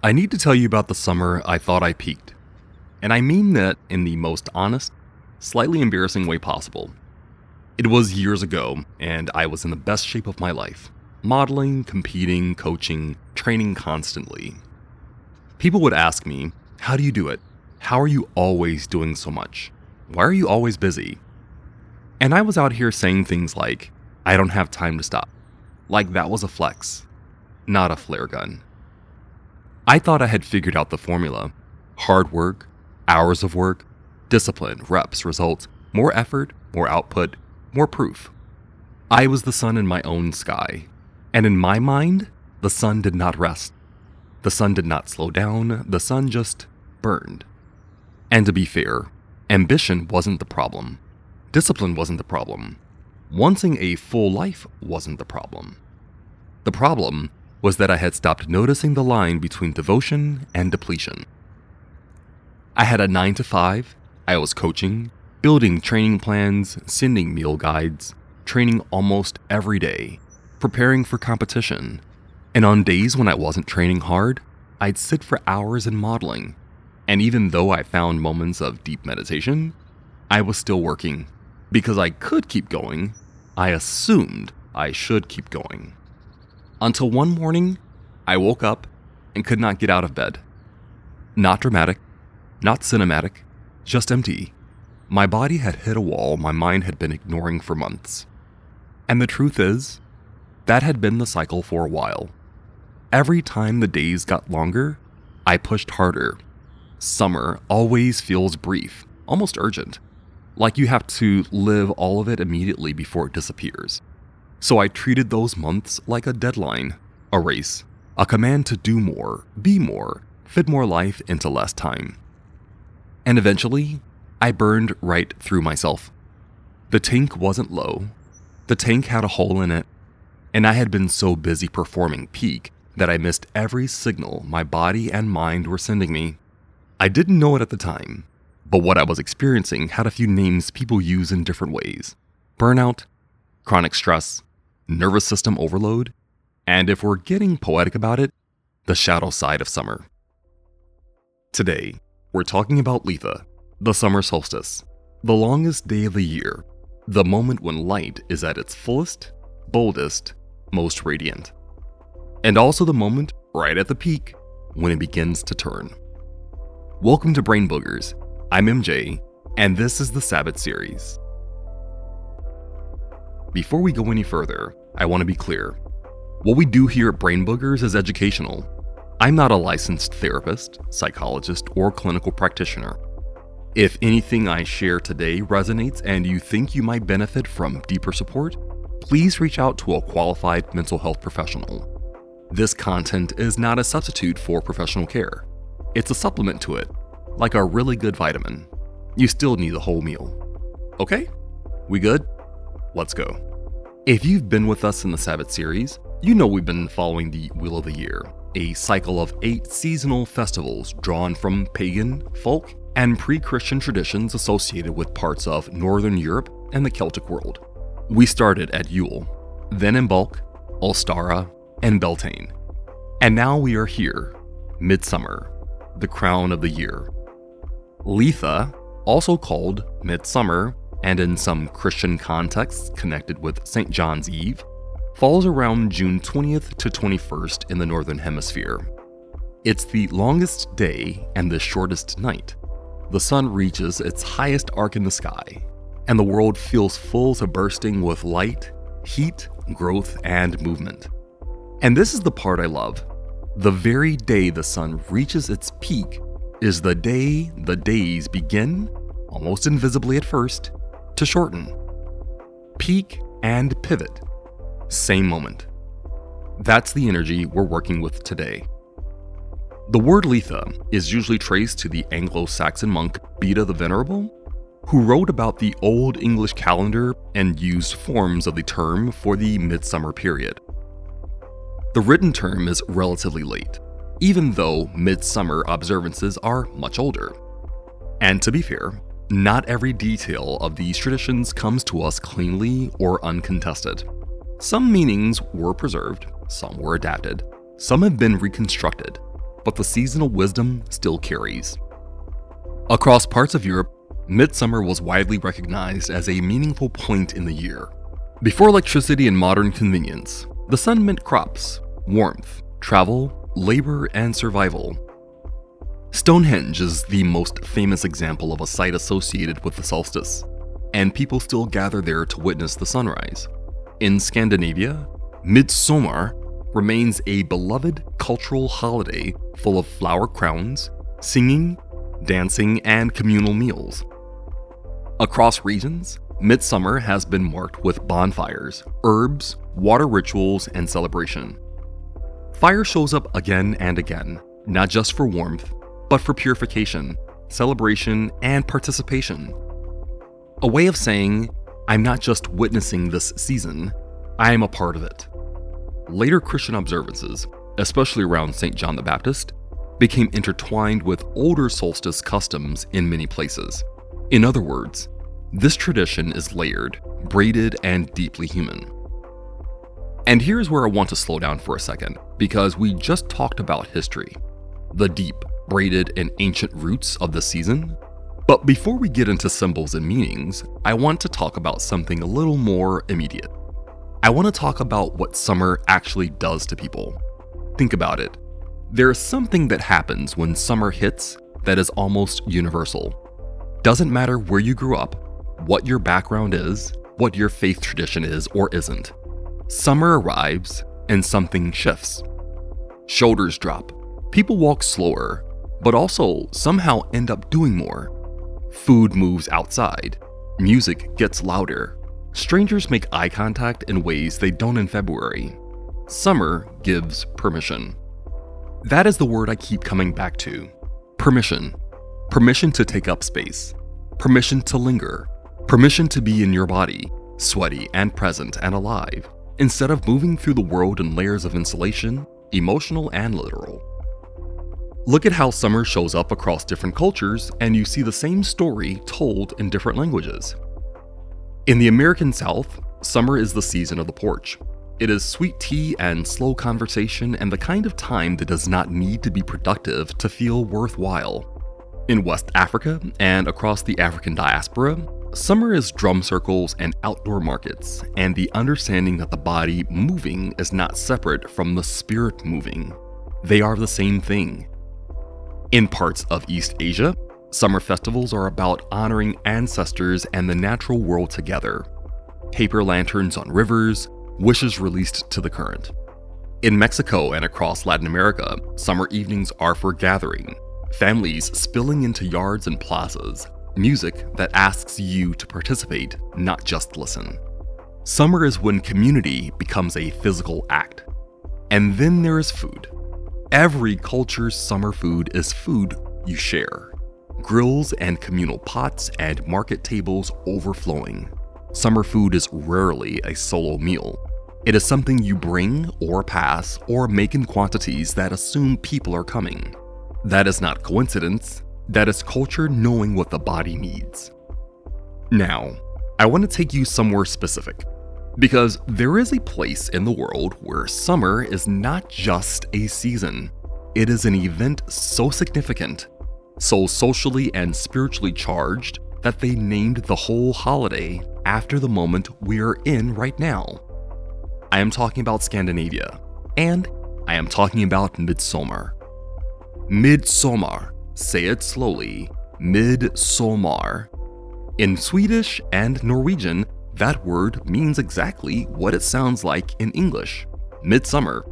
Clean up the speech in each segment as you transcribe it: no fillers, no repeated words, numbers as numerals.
I need to tell you about the summer I thought I peaked. And I mean that in the most honest, slightly embarrassing way possible. It was years ago, and I was in the best shape of my life. Modeling, competing, coaching, training constantly. People would ask me, how do you do it? How are you always doing so much? Why are you always busy? And I was out here saying things like, I don't have time to stop. Like that was a flex, not a flare gun. I thought I had figured out the formula. Hard work, hours of work, discipline, reps, results, more effort, more output, more proof. I was the sun in my own sky. And in my mind, the sun did not rest. The sun did not slow down, the sun just burned. And to be fair, ambition wasn't the problem. Discipline wasn't the problem. Wanting a full life wasn't the problem. The problem was that I had stopped noticing the line between devotion and depletion. I had a 9 to 5, I was coaching, building training plans, sending meal guides, training almost every day, preparing for competition. And on days when I wasn't training hard, I'd sit for hours in modeling. And even though I found moments of deep meditation, I was still working. Because I could keep going, I assumed I should keep going. Until one morning, I woke up and could not get out of bed. Not dramatic, not cinematic, just empty. My body had hit a wall my mind had been ignoring for months. And the truth is, that had been the cycle for a while. Every time the days got longer, I pushed harder. Summer always feels brief, almost urgent. Like you have to live all of it immediately before it disappears. So I treated those months like a deadline, a race, a command to do more, be more, fit more life into less time. And eventually, I burned right through myself. The tank wasn't low. The tank had a hole in it. And I had been so busy performing peak that I missed every signal my body and mind were sending me. I didn't know it at the time. But what I was experiencing had a few names people use in different ways. Burnout, chronic stress, nervous system overload, and if we're getting poetic about it, the shadow side of summer. Today, we're talking about Litha, the summer solstice, the longest day of the year, the moment when light is at its fullest, boldest, most radiant. And also the moment right at the peak when it begins to turn. Welcome to Brain Boogerz. I'm MJ, and this is the Sabbat Series. Before we go any further, I want to be clear. What we do here at Brain Boogerz is educational. I'm not a licensed therapist, psychologist, or clinical practitioner. If anything I share today resonates and you think you might benefit from deeper support, please reach out to a qualified mental health professional. This content is not a substitute for professional care. It's a supplement to it. Like a really good vitamin. You still need the whole meal. Okay? We good? Let's go. If you've been with us in the Sabbat series, you know we've been following the Wheel of the Year, a cycle of 8 seasonal festivals drawn from pagan, folk, and pre-Christian traditions associated with parts of Northern Europe and the Celtic world. We started at Yule, then Imbolc, Ostara, and Beltane. And now we are here, midsummer, the crown of the year. Litha, also called midsummer, and in some Christian contexts connected with St. John's Eve, falls around June 20th to 21st in the Northern Hemisphere. It's the longest day and the shortest night. The sun reaches its highest arc in the sky, and the world feels full to bursting with light, heat, growth, and movement. And this is the part I love. The very day the sun reaches its peak is the day the days begin, almost invisibly at first, to shorten. Peak and pivot. Same moment. That's the energy we're working with today. The word Litha is usually traced to the Anglo-Saxon monk Beda the Venerable, who wrote about the Old English calendar and used forms of the term for the midsummer period. The written term is relatively late, even though midsummer observances are much older. And to be fair, not every detail of these traditions comes to us cleanly or uncontested. Some meanings were preserved, some were adapted, some have been reconstructed, but the seasonal wisdom still carries. Across parts of Europe, midsummer was widely recognized as a meaningful point in the year. Before electricity and modern convenience, the sun meant crops, warmth, travel, labor, and survival. Stonehenge is the most famous example of a site associated with the solstice, and people still gather there to witness the sunrise. In Scandinavia, midsummer remains a beloved cultural holiday full of flower crowns, singing, dancing, and communal meals. Across regions, midsummer has been marked with bonfires, herbs, water rituals, and celebration. Fire shows up again and again, not just for warmth, but for purification, celebration, and participation. A way of saying, I'm not just witnessing this season, I am a part of it. Later Christian observances, especially around St. John the Baptist, became intertwined with older solstice customs in many places. In other words, this tradition is layered, braided, and deeply human. And here's where I want to slow down for a second, because we just talked about history, the deep, braided, and ancient roots of the season. But before we get into symbols and meanings, I want to talk about something a little more immediate. I want to talk about what summer actually does to people. Think about it. There is something that happens when summer hits that is almost universal. Doesn't matter where you grew up, what your background is, what your faith tradition is or isn't. Summer arrives and something shifts. Shoulders drop. People walk slower, but also somehow end up doing more. Food moves outside. Music gets louder. Strangers make eye contact in ways they don't in February. Summer gives permission. That is the word I keep coming back to. Permission. Permission to take up space. Permission to linger. Permission to be in your body, sweaty and present and alive, instead of moving through the world in layers of insulation, emotional and literal. Look at how summer shows up across different cultures, and you see the same story told in different languages. In the American South, summer is the season of the porch. It is sweet tea and slow conversation and the kind of time that does not need to be productive to feel worthwhile. In West Africa and across the African diaspora, summer is drum circles and outdoor markets, and the understanding that the body moving is not separate from the spirit moving. They are the same thing. In parts of East Asia, summer festivals are about honoring ancestors and the natural world together. Paper lanterns on rivers, wishes released to the current. In Mexico and across Latin America, summer evenings are for gathering, families spilling into yards and plazas, music that asks you to participate, not just listen. Summer is when community becomes a physical act. And then there is food. Every culture's summer food is food you share. Grills and communal pots and market tables overflowing. Summer food is rarely a solo meal. It is something you bring or pass or make in quantities that assume people are coming. That is not coincidence. That is culture knowing what the body needs. Now, I want to take you somewhere specific, because there is a place in the world where summer is not just a season. It is an event so significant, so socially and spiritually charged, that they named the whole holiday after the moment we are in right now. I am talking about Scandinavia, and I am talking about midsummer. Midsummer. Say it slowly. Midsommar. In Swedish and Norwegian, that word means exactly what it sounds like in English. Midsummer.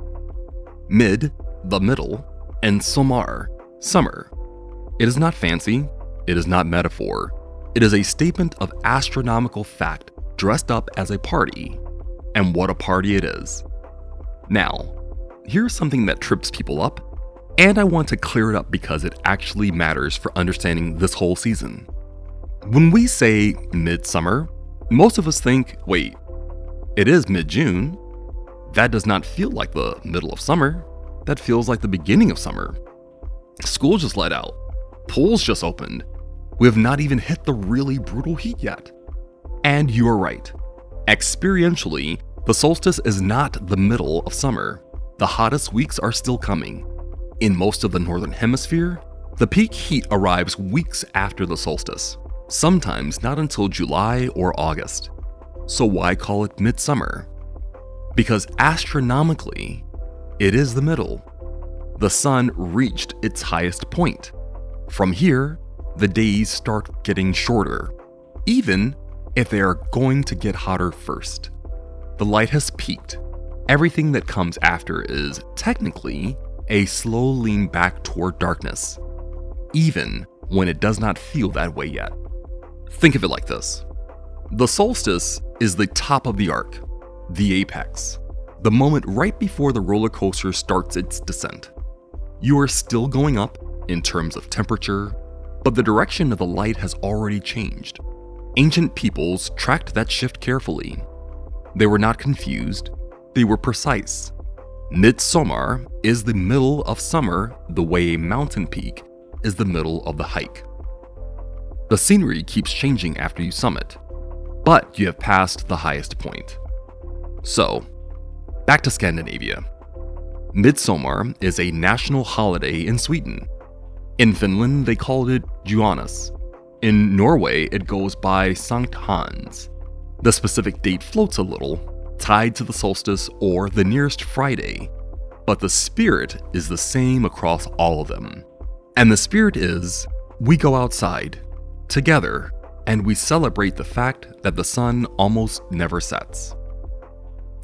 Mid, the middle, and sommar, summer. It is not fancy. It is not metaphor. It is a statement of astronomical fact dressed up as a party. And what a party it is. Now, here's something that trips people up, and I want to clear it up because it actually matters for understanding this whole season. When we say midsummer, most of us think, wait, it is mid-June. That does not feel like the middle of summer. That feels like the beginning of summer. School just let out. Pools just opened. We have not even hit the really brutal heat yet. And you are right. Experientially, the solstice is not the middle of summer. The hottest weeks are still coming. In most of the northern hemisphere, the peak heat arrives weeks after the solstice, sometimes not until July or August. So why call it midsummer? Because astronomically, it is the middle. The sun reached its highest point. From here, the days start getting shorter, even if they are going to get hotter first. The light has peaked. Everything that comes after is technically a slow lean back toward darkness, even when it does not feel that way yet. Think of it like this. The solstice is the top of the arc, the apex, the moment right before the roller coaster starts its descent. You are still going up in terms of temperature, but the direction of the light has already changed. Ancient peoples tracked that shift carefully. They were not confused, they were precise. Midsummer is the middle of summer the way a mountain peak is the middle of the hike. The scenery keeps changing after you summit, but you have passed the highest point. So, back to Scandinavia. Midsummer is a national holiday in Sweden. In Finland, they called it Juhannus. In Norway, it goes by Sankt Hans. The specific date floats a little, tied to the solstice or the nearest Friday, but the spirit is the same across all of them. And the spirit is, we go outside, together, and we celebrate the fact that the sun almost never sets.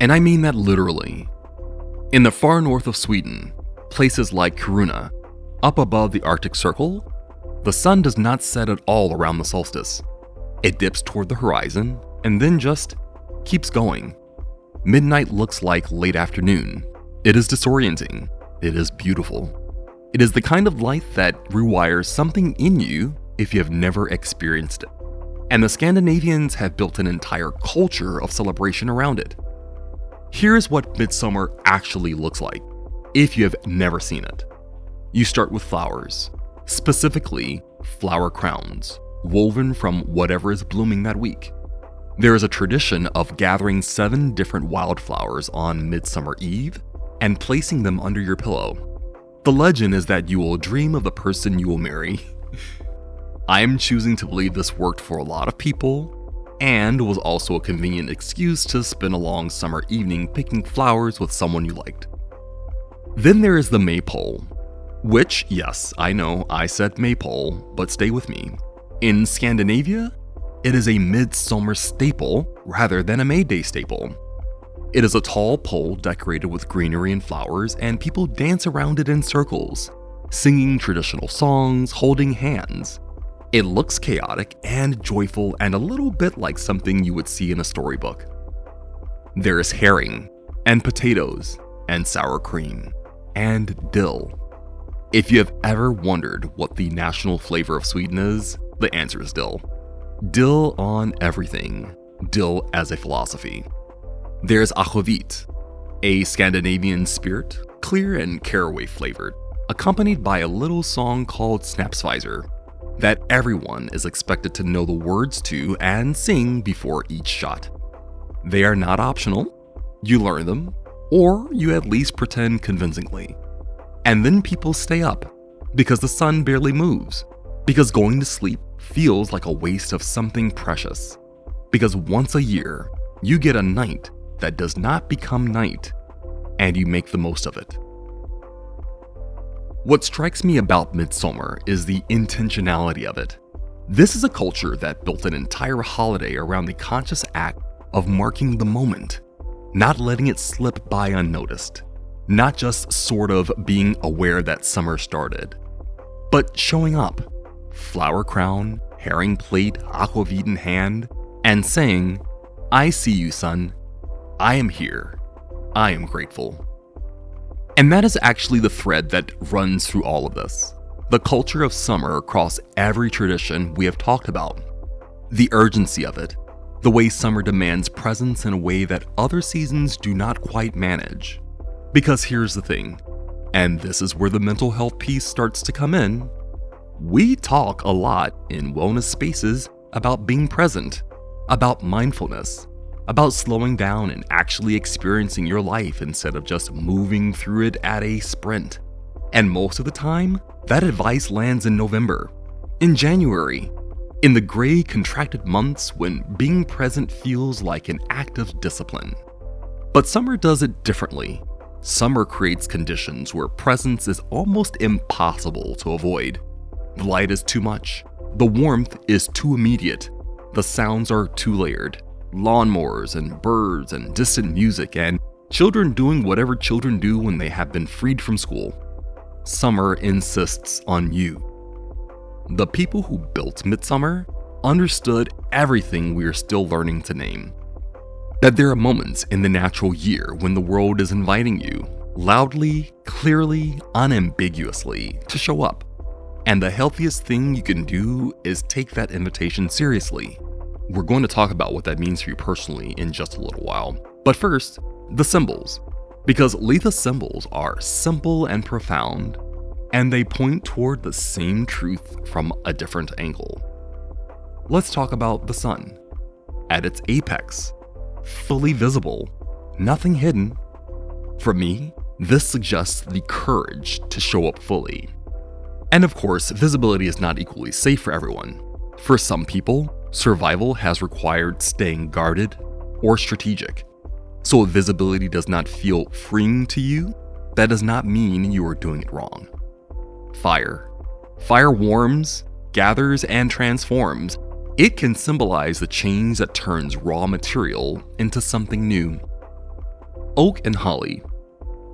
And I mean that literally. In the far north of Sweden, places like Kiruna, up above the Arctic Circle, the sun does not set at all around the solstice. It dips toward the horizon and then just keeps going. Midnight looks like late afternoon. It is disorienting. It is beautiful. It is the kind of light that rewires something in you if you have never experienced it. And the Scandinavians have built an entire culture of celebration around it. Here's what midsummer actually looks like, if you have never seen it. You start with flowers, specifically flower crowns, woven from whatever is blooming that week. There is a tradition of gathering 7 different wildflowers on Midsummer Eve and placing them under your pillow. The legend is that you will dream of the person you will marry. I am choosing to believe this worked for a lot of people, and was also a convenient excuse to spend a long summer evening picking flowers with someone you liked. Then there is the maypole, which, yes, I know I said maypole, but stay with me. In Scandinavia, it is a midsummer staple rather than a May Day staple. It is a tall pole decorated with greenery and flowers, and people dance around it in circles, singing traditional songs, holding hands. It looks chaotic and joyful and a little bit like something you would see in a storybook. There is herring, and potatoes, and sour cream, and dill. If you have ever wondered what the national flavor of Sweden is, the answer is dill. Dill on everything. Dill as a philosophy. There's aquavit, a Scandinavian spirit, clear and caraway flavored, accompanied by a little song called Snapsvisor, that everyone is expected to know the words to and sing before each shot. They are not optional. You learn them, or you at least pretend convincingly. And then people stay up, because the sun barely moves, because going to sleep feels like a waste of something precious, because once a year, you get a night that does not become night, and you make the most of it. What strikes me about midsummer is the intentionality of it. This is a culture that built an entire holiday around the conscious act of marking the moment, not letting it slip by unnoticed, not just sort of being aware that summer started, but showing up, flower crown, herring plate, aquavit in hand, and saying, "I see you, sun. I am here. I am grateful." And that is actually the thread that runs through all of this. The culture of summer across every tradition we have talked about. The urgency of it. The way summer demands presence in a way that other seasons do not quite manage. Because here's the thing, and this is where the mental health piece starts to come in. We talk a lot in wellness spaces about being present, about mindfulness, about slowing down and actually experiencing your life instead of just moving through it at a sprint. And most of the time, that advice lands in November, in January, in the gray, contracted months when being present feels like an act of discipline. But summer does it differently. Summer creates conditions where presence is almost impossible to avoid. The light is too much. The warmth is too immediate. The sounds are too layered. Lawnmowers and birds and distant music and children doing whatever children do when they have been freed from school. Summer insists on you. The people who built midsummer understood everything we are still learning to name. That there are moments in the natural year when the world is inviting you, loudly, clearly, unambiguously, to show up. And the healthiest thing you can do is take that invitation seriously. We're going to talk about what that means for you personally in just a little while. But first, the symbols. Because Litha symbols are simple and profound, and they point toward the same truth from a different angle. Let's talk about the sun. At its apex, fully visible, nothing hidden. For me, this suggests the courage to show up fully. And of course, visibility is not equally safe for everyone. For some people, survival has required staying guarded or strategic. So if visibility does not feel freeing to you, that does not mean you are doing it wrong. Fire. Fire warms, gathers, and transforms. It can symbolize the change that turns raw material into something new. Oak and holly.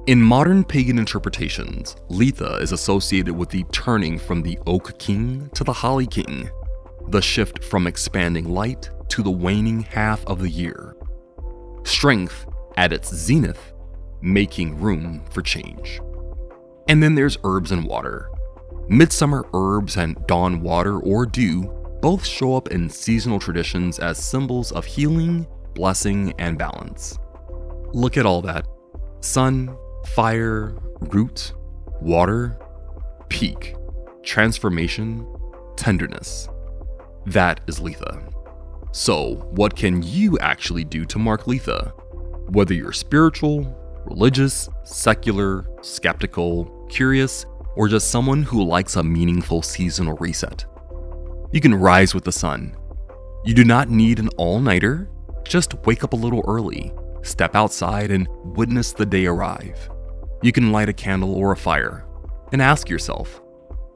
In modern pagan interpretations, Litha is associated with the turning from the Oak King to the Holly King, the shift from expanding light to the waning half of the year. Strength at its zenith, making room for change. And then there's herbs and water. Midsummer herbs and dawn water or dew both show up in seasonal traditions as symbols of healing, blessing, and balance. Look at all that. Sun, fire, root, water, peak, transformation, tenderness. That is Litha. So, what can you actually do to mark Litha? Whether you're spiritual, religious, secular, skeptical, curious, or just someone who likes a meaningful seasonal reset. You can rise with the sun. You do not need an all-nighter, just wake up a little early, step outside and witness the day arrive. You can light a candle or a fire and ask yourself,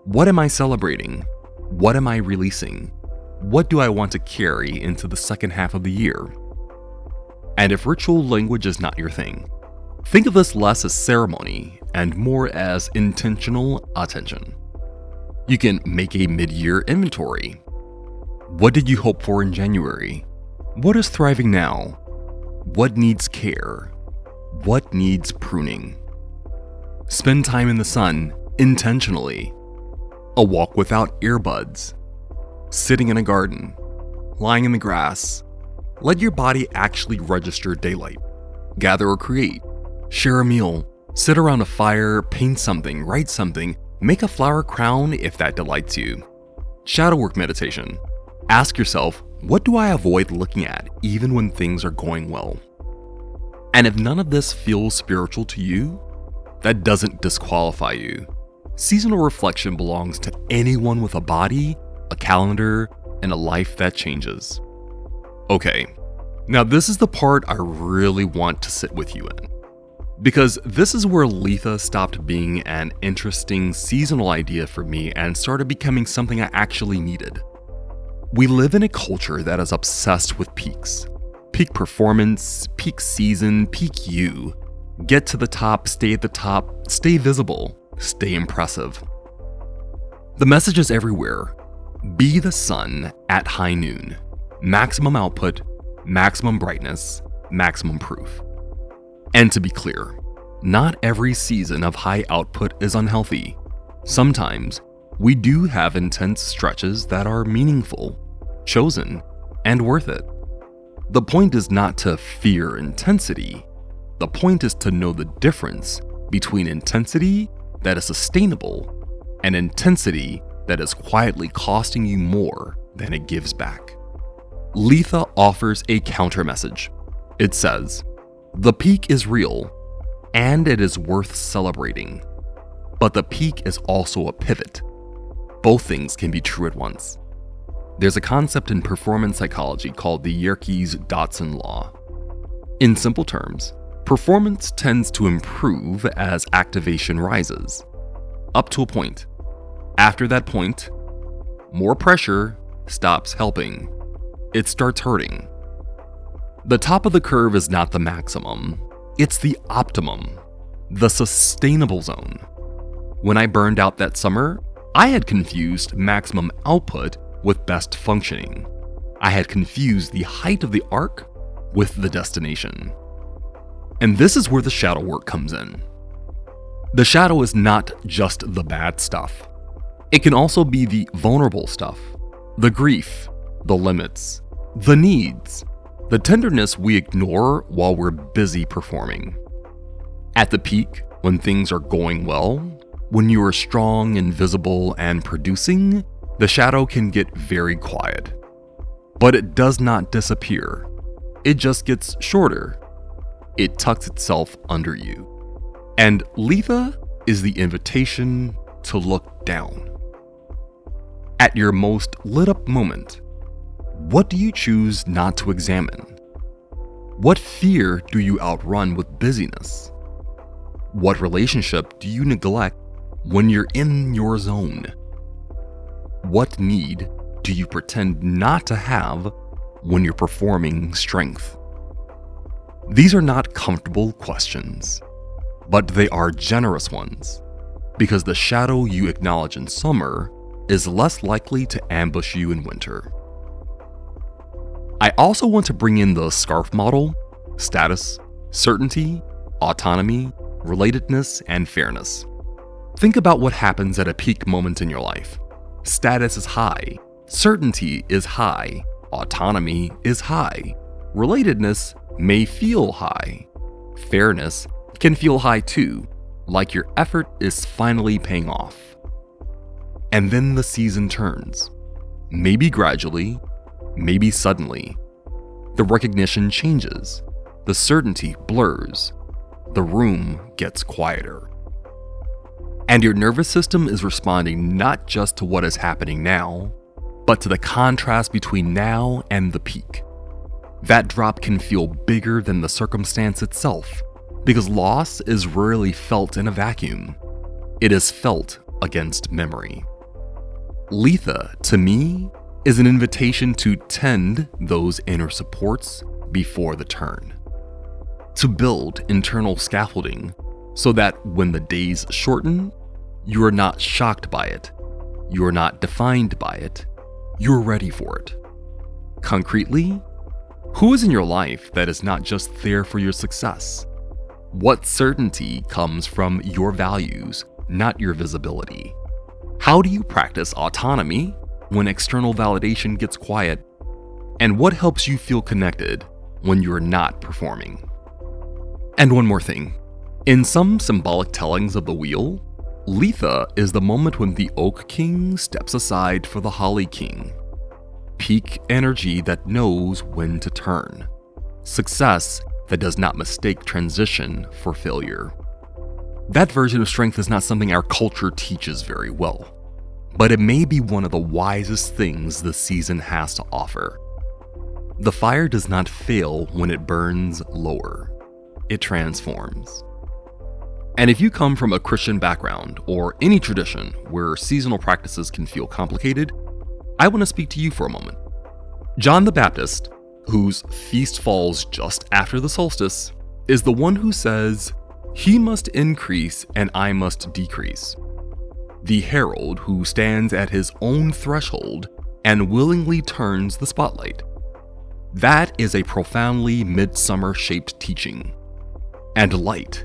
what am I celebrating? What am I releasing? What do I want to carry into the second half of the year? And if ritual language is not your thing, think of this less as ceremony and more as intentional attention. You can make a mid-year inventory. What did you hope for in January? What is thriving now? What needs care? What needs pruning? Spend time in the sun intentionally. A walk without earbuds. Sitting in a garden. Lying in the grass. Let your body actually register daylight. Gather or create. Share a meal. Sit around a fire, paint something, write something, make a flower crown if that delights you. Shadow work meditation. Ask yourself, what do I avoid looking at even when things are going well? And if none of this feels spiritual to you, that doesn't disqualify you. Seasonal reflection belongs to anyone with a body, a calendar, and a life that changes. Okay, now this is the part I really want to sit with you in. Because this is where Litha stopped being an interesting seasonal idea for me and started becoming something I actually needed. We live in a culture that is obsessed with peaks. Peak performance, peak season, peak you. Get to the top, stay at the top, stay visible, stay impressive. The message is everywhere. Be the sun at high noon. Maximum output, maximum brightness, maximum proof. And to be clear, not every season of high output is unhealthy. Sometimes, we do have intense stretches that are meaningful, chosen, and worth it. The point is not to fear intensity. The point is to know the difference between intensity that is sustainable and intensity that is quietly costing you more than it gives back. Litha offers a counter message. It says, the peak is real, and it is worth celebrating. but the peak is also a pivot. Both things can be true at once. There's a concept in performance psychology called the Yerkes-Dodson law. In simple terms, performance tends to improve as activation rises, up to a point. After that point, more pressure stops helping. It starts hurting. The top of the curve is not the maximum, it's the optimum, the sustainable zone. When I burned out that summer, I had confused maximum output with best functioning. I had confused the height of the arc with the destination. And this is where the shadow work comes in. The shadow is not just the bad stuff. It can also be the vulnerable stuff, the grief, the limits, the needs, the tenderness we ignore while we're busy performing. At the peak, when things are going well, when you are strong and visible and producing, the shadow can get very quiet. But it does not disappear. It just gets shorter. It tucks itself under you. And Litha is the invitation to look down. At your most lit up moment, what do you choose not to examine? What fear do you outrun with busyness? What relationship do you neglect when you're in your zone? What need do you pretend not to have when you're performing strength? These are not comfortable questions, but they are generous ones, because the shadow you acknowledge in summer is less likely to ambush you in winter. I also want to bring in the SCARF model: status, certainty, autonomy, relatedness, and fairness. Think about what happens at a peak moment in your life. Status is high, certainty is high, autonomy is high, relatedness may feel high, fairness can feel high too, like your effort is finally paying off. And then the season turns, maybe gradually, maybe suddenly. The recognition changes, the certainty blurs, the room gets quieter. And your nervous system is responding not just to what is happening now, but to the contrast between now and the peak. That drop can feel bigger than the circumstance itself, because loss is rarely felt in a vacuum. It is felt against memory. Litha, to me, is an invitation to tend those inner supports before the turn. To build internal scaffolding so that when the days shorten, you are not shocked by it, you are not defined by it, you're ready for it. Concretely, who is in your life that is not just there for your success? What certainty comes from your values, not your visibility? How do you practice autonomy when external validation gets quiet? And what helps you feel connected when you're not performing? And one more thing. In some symbolic tellings of the wheel, Litha is the moment when the Oak King steps aside for the Holly King. Peak energy that knows when to turn. Success that does not mistake transition for failure. That version of strength is not something our culture teaches very well, but it may be one of the wisest things the season has to offer. The fire does not fail when it burns lower. It transforms. And if you come from a Christian background or any tradition where seasonal practices can feel complicated, I want to speak to you for a moment. John the Baptist, whose feast falls just after the solstice, is the one who says, "He must increase and I must decrease." The herald who stands at his own threshold and willingly turns the spotlight. That is a profoundly midsummer-shaped teaching. And light,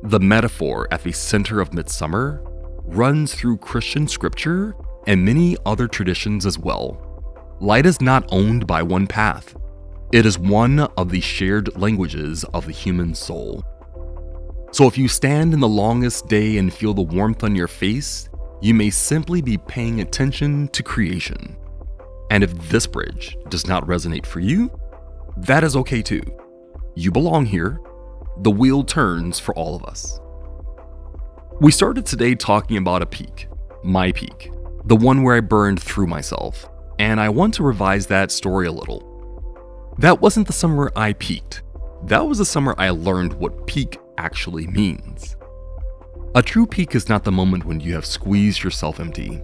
the metaphor at the center of midsummer, runs through Christian scripture and many other traditions as well. Light is not owned by one path. It is one of the shared languages of the human soul. So if you stand in the longest day and feel the warmth on your face, you may simply be paying attention to creation. And if this bridge does not resonate for you, that is okay too. You belong here. The wheel turns for all of us. We started today talking about a peak, my peak, the one where I burned through myself, and I want to revise that story a little. That wasn't the summer I peaked. That was the summer I learned what peak actually means. A true peak is not the moment when you have squeezed yourself empty.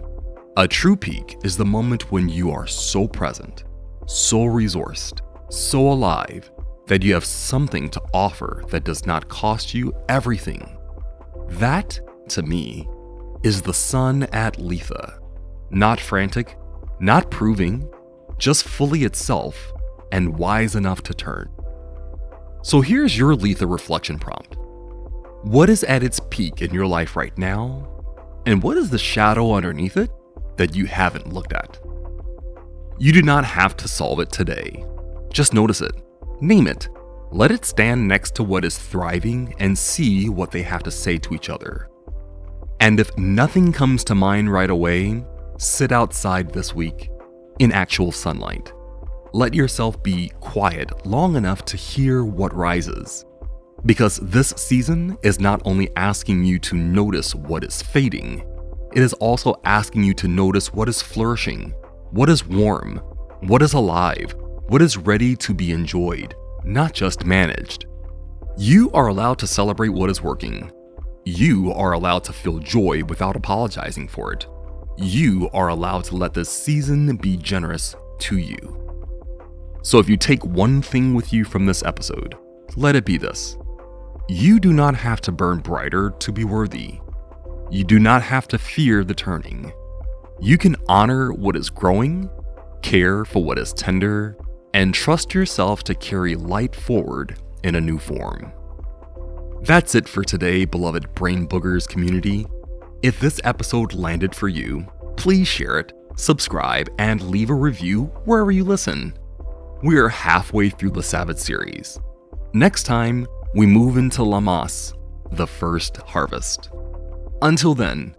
A true peak is the moment when you are so present, so resourced, so alive, that you have something to offer that does not cost you everything. That, to me, is the sun at Litha. Not frantic, not proving, just fully itself and wise enough to turn. So here's your Litha reflection prompt. What is at its peak in your life right now? And what is the shadow underneath it that you haven't looked at? You do not have to solve it today. Just notice it, name it, let it stand next to what is thriving and see what they have to say to each other. And if nothing comes to mind right away, sit outside this week in actual sunlight. Let yourself be quiet long enough to hear what rises. Because this season is not only asking you to notice what is fading, it is also asking you to notice what is flourishing, what is warm, what is alive, what is ready to be enjoyed, not just managed. You are allowed to celebrate what is working. You are allowed to feel joy without apologizing for it. You are allowed to let this season be generous to you. So if you take one thing with you from this episode, let it be this. You do not have to burn brighter to be worthy. You do not have to fear the turning. You can honor what is growing, care for what is tender, and trust yourself to carry light forward in a new form. That's it for today, beloved Brain Boogerz community. If this episode landed for you, please share it, subscribe, and leave a review wherever you listen. We are halfway through the Sabbat series. Next time, we move into Lamas, the first harvest. Until then,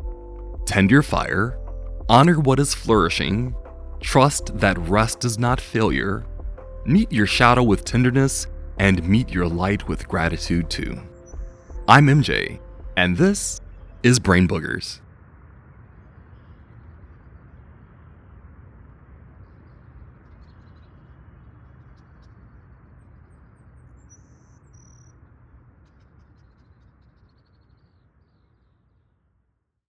tend your fire, honor what is flourishing, trust that rest is not failure, meet your shadow with tenderness, and meet your light with gratitude too. I'm MJ, and this is Brain Boogerz.